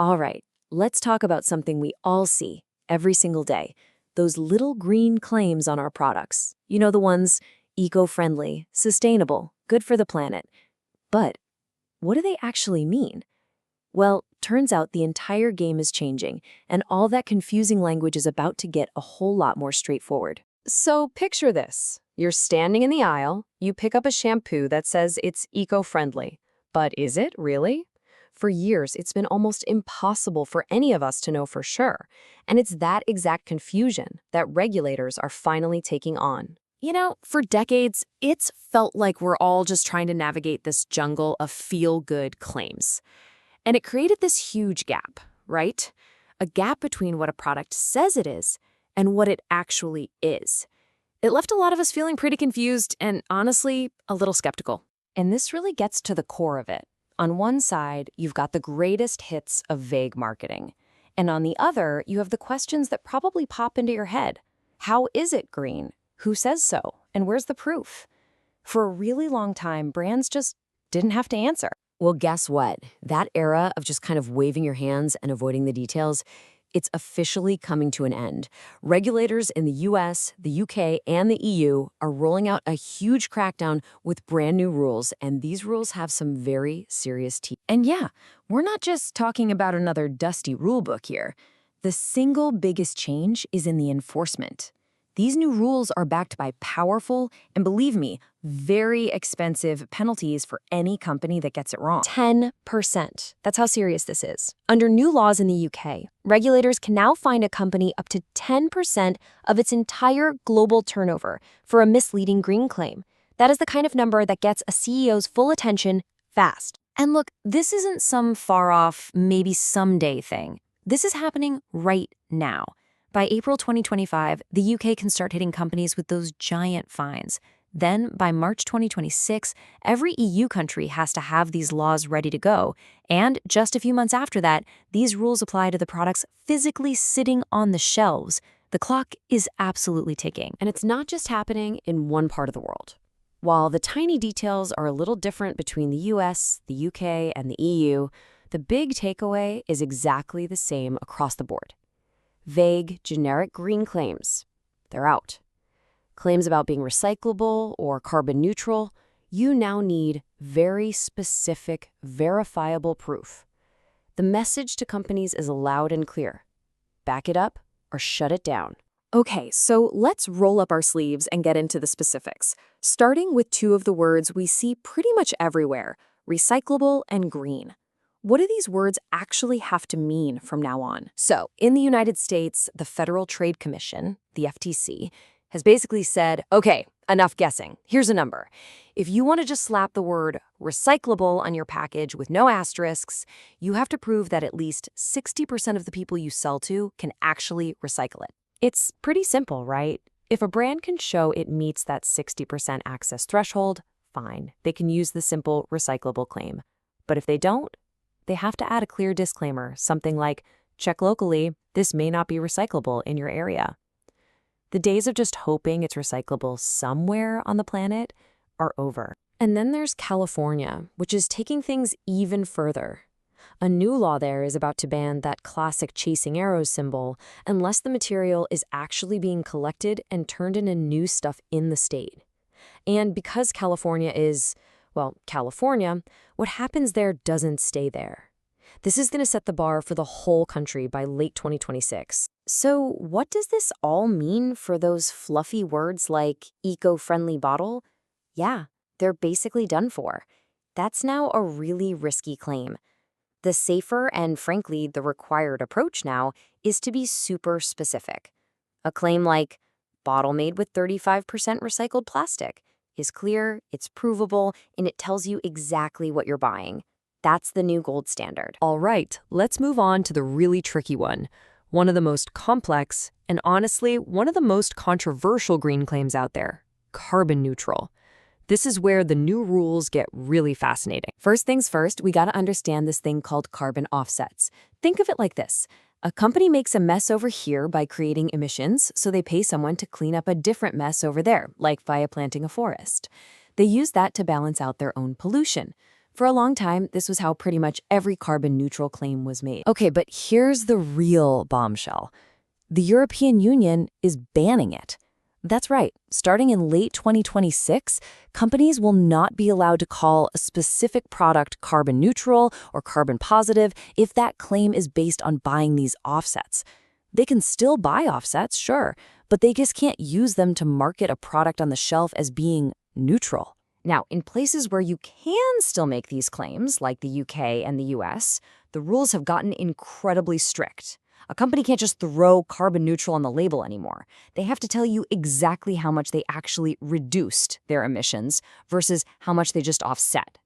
All right, let's talk about something we all see every single day. Those little green claims on our products. You know the ones eco-friendly, sustainable, good for the planet. But what do they actually mean? Well, turns out the entire game is changing, and all that confusing language is about to get a whole lot more straightforward. So picture this. You're standing in the aisle, you pick up a shampoo that says it's eco-friendly. But is it really? For years, it's been almost impossible for any of us to know for sure. And it's that exact confusion that regulators are finally taking on. You know, for decades, it's felt like we're all just trying to navigate this jungle of feel-good claims. And it created this huge gap, right? A gap between what a product says it is and what it actually is. It left a lot of us feeling pretty confused and, honestly, a little skeptical. And this really gets to the core of it. On one side, you've got the greatest hits of vague marketing. And on the other, you have the questions that probably pop into your head. How is it green? Who says so? And where's the proof? For a really long time, brands just didn't have to answer. Well, guess what? That era of just kind of waving your hands and avoiding the details, it's officially coming to an end. Regulators in the US, the UK, and the EU are rolling out a huge crackdown with brand new rules, and these rules have some very serious teeth. And yeah, we're not just talking about another dusty rule book here. The single biggest change is in the enforcement. These new rules are backed by powerful and, believe me, very expensive penalties for any company that gets it wrong. 10%. That's how serious this is. Under new laws in the UK, regulators can now fine a company up to 10% of its entire global turnover for a misleading green claim. That is the kind of number that gets a CEO's full attention fast. And look, this isn't some far-off, maybe someday thing. This is happening right now. By April 2025, the UK can start hitting companies with those giant fines. Then, by March 2026, every EU country has to have these laws ready to go. And just a few months after that, these rules apply to the products physically sitting on the shelves. The clock is absolutely ticking. And it's not just happening in one part of the world. While the tiny details are a little different between the US, the UK, and the EU, the big takeaway is exactly the same across the board. Vague, generic green claims. They're out. Claims about being recyclable or carbon neutral, you now need very specific, verifiable proof. The message to companies is loud and clear. Back it up or shut it down. Okay, so let's roll up our sleeves and get into the specifics, starting with two of the words we see pretty much everywhere, recyclable and green. What do these words actually have to mean from now on? So, in the United States, the Federal Trade Commission, the FTC, has basically said, okay, enough guessing. Here's a number. If you want to just slap the word recyclable on your package with no asterisks, you have to prove that at least 60% of the people you sell to can actually recycle it. It's pretty simple, right? If a brand can show it meets that 60% access threshold, fine. They can use the simple recyclable claim. But if they don't, they have to add a clear disclaimer, something like, check locally, this may not be recyclable in your area. The days of just hoping it's recyclable somewhere on the planet are over. And then there's California, which is taking things even further. A new law there is about to ban that classic chasing arrows symbol unless the material is actually being collected and turned into new stuff in the state. And because California is, well, California, what happens there doesn't stay there. This is going to set the bar for the whole country by late 2026. So what does this all mean for those fluffy words like eco-friendly bottle? Yeah, they're basically done for. That's now a really risky claim. The safer and, frankly, the required approach now is to be super specific. A claim like, bottle made with 35% recycled plastic, is clear, it's provable, and it tells you exactly what you're buying. That's the new gold standard. All right, let's move on to the really tricky one of the most complex and honestly, one of the most controversial green claims out there, carbon neutral. This is where the new rules get really fascinating. First things first, we gotta understand this thing called carbon offsets. Think of it like this. A company makes a mess over here by creating emissions, so they pay someone to clean up a different mess over there, like via planting a forest. They use that to balance out their own pollution. For a long time, this was how pretty much every carbon-neutral claim was made. Okay, but here's the real bombshell. The European Union is banning it. That's right. Starting in late 2026, companies will not be allowed to call a specific product carbon neutral or carbon positive if that claim is based on buying these offsets. They can still buy offsets, sure, but they just can't use them to market a product on the shelf as being neutral. Now, in places where you can still make these claims, like the UK and the US, the rules have gotten incredibly strict. A company can't just throw carbon neutral on the label anymore. They have to tell you exactly how much they actually reduced their emissions versus how much they just offset.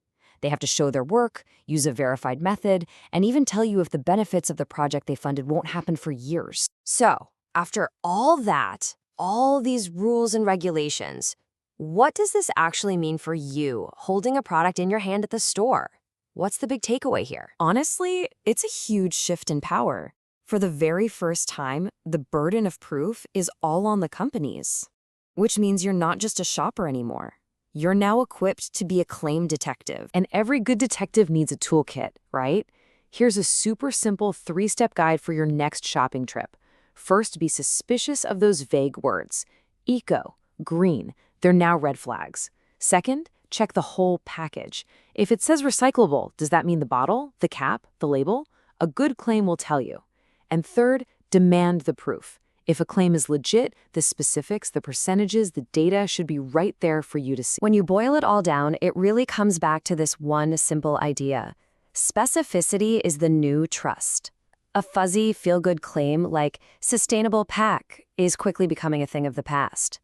They have to show their work, use a verified method, and even tell you if the benefits of the project they funded won't happen for years. So, after all that, all these rules and regulations, what does this actually mean for you holding a product in your hand at the store? What's the big takeaway here? Honestly, it's a huge shift in power. For the very first time, the burden of proof is all on the companies, which means you're not just a shopper anymore. You're now equipped to be a claim detective. And every good detective needs a toolkit, right? Here's a super simple 3-step guide for your next shopping trip. First, be suspicious of those vague words. Eco, green, they're now red flags. Second, check the whole package. If it says recyclable, does that mean the bottle, the cap, the label? A good claim will tell you. And third, demand the proof. If a claim is legit, the specifics, the percentages, the data should be right there for you to see. When you boil it all down, it really comes back to this one simple idea. Specificity is the new trust. A fuzzy, feel-good claim like sustainable pack is quickly becoming a thing of the past.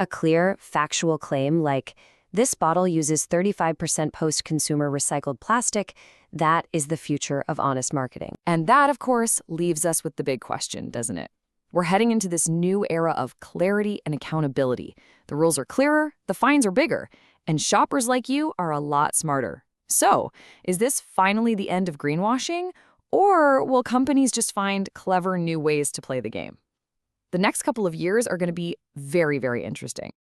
A clear, factual claim like this bottle uses 35% post-consumer recycled plastic, that is the future of honest marketing. And that, of course, leaves us with the big question, doesn't it? We're heading into this new era of clarity and accountability. The rules are clearer, the fines are bigger, and shoppers like you are a lot smarter. So, is this finally the end of greenwashing, or will companies just find clever new ways to play the game? The next couple of years are going to be very, very interesting.